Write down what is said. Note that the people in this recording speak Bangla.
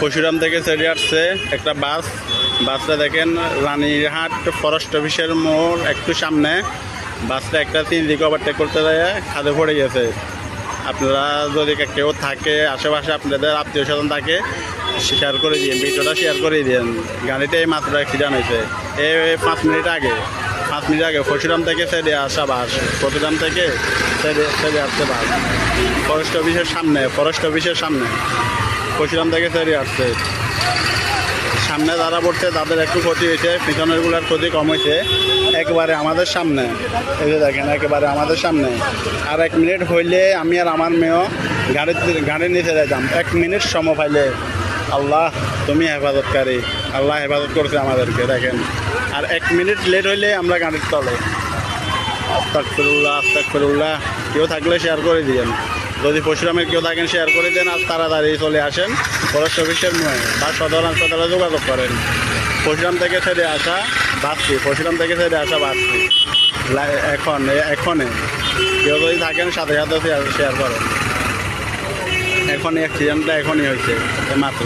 পরশুরাম থেকে ছেড়ে আসছে একটা বাসটা দেখেন রানীরহাট ফরেস্ট অফিসের মোড় একটু সামনে বাসটা একটা 3 দিকে ওভারটেক করতে যায় খাদে পড়ে গেছে। আপনারা যদি কেউ থাকে আশেপাশে আপনাদের আত্মীয় স্বজন থাকে শেয়ার করে দিন, ভিডিওটা শেয়ার করে দিন। গাড়িটা এই মাত্র অ্যাক্সিডেন্ট হয়েছে এই 5 মিনিট আগে পরশুরাম থেকে ছেড়ে আসা বাস, পরশুরাম থেকে ছেড়ে আসছে বাস ফরেস্ট অফিসের সামনে পরশুরাম থেকে ছেড়ে আসছে। সামনে যারা পড়ছে তাদের একটু ক্ষতি হয়েছে, পিছনেরগুলোর ক্ষতি কম হয়েছে। একেবারে আমাদের সামনে, এই যে দেখেন একেবারে আমাদের সামনে। আর 1 মিনিট হইলে আমি আর আমার মেয়েও গাড়ির নিচে যেতাম। 1 মিনিট সময় পাইলে আল্লাহ তুমি হেফাজতকারী, আল্লাহ হেফাজত করছে আমাদেরকে দেখেন। আর 1 মিনিট লেট হইলে আমরা গাড়ির তলে। আস্তাগফিরুল্লাহ। কেউ থাকলে শেয়ার করে দিয়েন, যদি পরশুরামের কেউ থাকেন শেয়ার করে দেন। আর তাড়াতাড়ি চলে আসেন ফরেস্ট অফিসের মোড়ে বা সদর হাসপাতালে যোগাযোগ করেন। পরশুরাম থেকে ছেড়ে আসা বাসটি এখনে কেউ যদি থাকেন সাথে শেয়ার করেন। এখনই অ্যাক্সিডেন্টটা এখনই হয়েছে মাত্র।